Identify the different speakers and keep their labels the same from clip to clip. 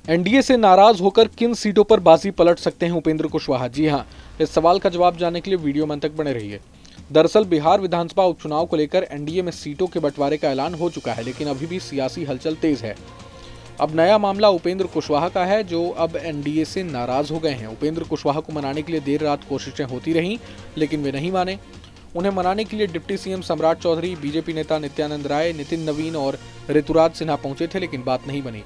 Speaker 1: NDA से नाराज होकर किन सीटों पर बाजी पलट सकते हैं उपेंद्र कुशवाहा? जी हां, इस सवाल का जवाब जानने के लिए वीडियो में अंत तक बने रहिए। दरअसल बिहार विधानसभा उपचुनाव को लेकर एनडीए में सीटों के बंटवारे का ऐलान हो चुका है, लेकिन अभी भी सियासी हलचल तेज है। अब नया मामला उपेंद्र कुशवाहा का है, जो अब एनडीए से नाराज हो गए हैं। उपेंद्र कुशवाहा को मनाने के लिए देर रात कोशिशें होती रहीं, लेकिन वे नहीं माने। उन्हें मनाने के लिए डिप्टी सीएम सम्राट चौधरी, बीजेपी नेता नित्यानंद राय, नितिन नवीन और ऋतुराज सिन्हा पहुंचे थे, लेकिन बात नहीं बनी।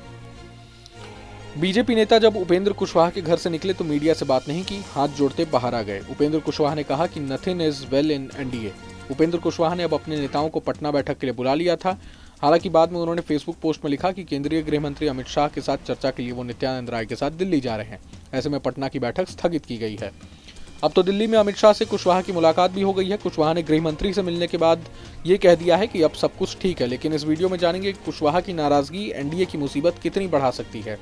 Speaker 1: बीजेपी नेता जब उपेंद्र कुशवाहा के घर से निकले तो मीडिया से बात नहीं की, हाथ जोड़ते बाहर आ गए। उपेंद्र कुशवाहा ने कहा कि nothing is well in NDA. Upendra Kushwaha ने अब अपने नेताओं को पटना बैठक के लिए बुला लिया था। हालांकि बाद में उन्होंने फेसबुक पोस्ट में लिखा कि केंद्रीय गृह मंत्री अमित शाह के साथ चर्चा के लिए वो नित्यानंद राय के साथ दिल्ली जा रहे हैं। ऐसे में पटना की बैठक स्थगित की गई है। अब तो दिल्ली में अमित शाह से कुशवाहा की मुलाकात भी हो गई है। कुशवाहा ने गृह मंत्री से मिलने के बाद ये कह दिया है कि अब सब कुछ ठीक है। लेकिन इस वीडियो में जानेंगे कि कुशवाहा की नाराजगी एनडीए की मुसीबत कितनी बढ़ा सकती है।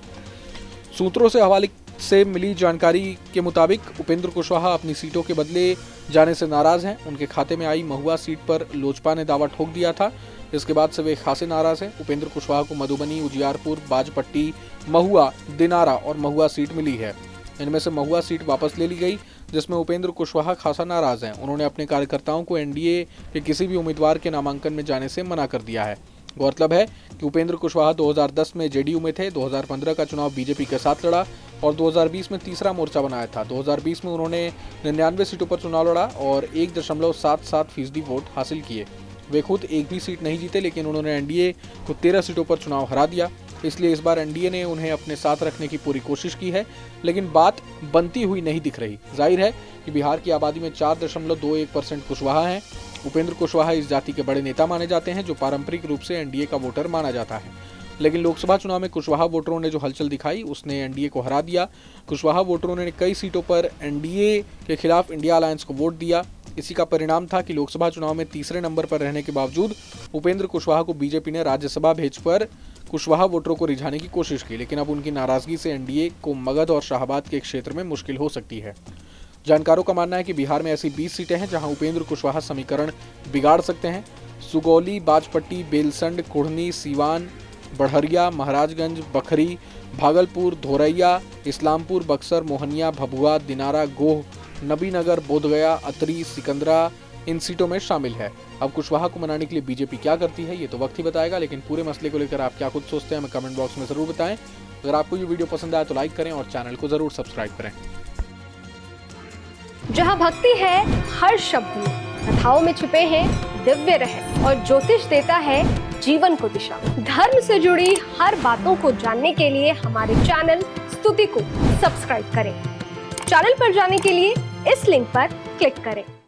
Speaker 1: सूत्रों से हवाले से मिली जानकारी के मुताबिक उपेंद्र कुशवाहा अपनी सीटों के बदले जाने से नाराज हैं। उनके खाते में आई महुआ सीट पर लोजपा ने दावा ठोक दिया था। इसके बाद से वे खासे नाराज हैं। उपेंद्र कुशवाहा को मधुबनी, उजियारपुर, बाजपट्टी, महुआ, दिनारा और महुआ सीट मिली है। इनमें से महुआ सीट वापस ले ली गई, जिसमें उपेंद्र कुशवाहा खासा नाराज हैं। उन्होंने अपने कार्यकर्ताओं को एनडीए के किसी भी उम्मीदवार के नामांकन में जाने से मना कर दिया है। गौरतलब है कि उपेंद्र कुशवाहा 2010 में जेडीयू में थे, 2015 का चुनाव बीजेपी के साथ लड़ा और 2020 में तीसरा मोर्चा बनाया था। 2020 में उन्होंने 99 सीटों पर चुनाव लड़ा और 1.77% वोट हासिल किए। वे खुद एक भी सीट नहीं जीते, लेकिन उन्होंने एनडीए को 13 सीटों पर चुनाव हरा दिया। इसलिए इस बार एनडीए ने उन्हें अपने साथ रखने की पूरी कोशिश की है, लेकिन बात बनती हुई नहीं दिख रही। जाहिर है कि बिहार की आबादी में 4.21% कुशवाहा हैं। उपेंद्र कुशवाहा इस जाति के बड़े नेता माने जाते हैं, जो पारंपरिक रूप से एनडीए का वोटर माना जाता है। लेकिन लोकसभा चुनाव में कुशवाहा वोटरों ने जो हलचल दिखाई, उसने एनडीए को हरा दिया। कुशवाहा वोटरों ने कई सीटों पर एनडीए के खिलाफ इंडिया अलायंस को वोट दिया। इसी का परिणाम था कि लोकसभा चुनाव में तीसरे नंबर पर रहने के बावजूद उपेंद्र कुशवाहा को बीजेपी ने राज्यसभा भेजकर कुशवाहा वोटरों को रिझाने की कोशिश की। लेकिन अब उनकी नाराजगी से एनडीए को मगध और शाहाबाद के क्षेत्र में मुश्किल हो सकती है। जानकारों का मानना है कि बिहार में ऐसी 20 सीटें हैं जहां उपेंद्र कुशवाहा समीकरण बिगाड़ सकते हैं। सुगौली, बाजपट्टी, बेलसंड, कुढ़नी, सीवान, बढ़हरिया, महाराजगंज, बखरी, भागलपुर, धोरैया, इस्लामपुर, बक्सर, मोहनिया, भभुआ, दिनारा, गोह, नबीनगर, बोधगया, अतरी, सिकंदरा इन सीटों में शामिल है। अब कुशवाहा को मनाने के लिए बीजेपी क्या करती है, ये तो वक्त ही बताएगा। लेकिन पूरे मसले को लेकर आप क्या खुद सोचते हैं, हमें कमेंट बॉक्स में जरूर बताएं। अगर आपको ये वीडियो पसंद आया तो लाइक करें और चैनल को जरूर सब्सक्राइब करें।
Speaker 2: जहाँ भक्ति है हर शब्द में, कथाओं में छुपे हैं दिव्य रहस्य और ज्योतिष देता है जीवन को दिशा। धर्म से जुड़ी हर बातों को जानने के लिए हमारे चैनल स्तुति को सब्सक्राइब करें। चैनल पर जाने के लिए इस लिंक पर क्लिक करें।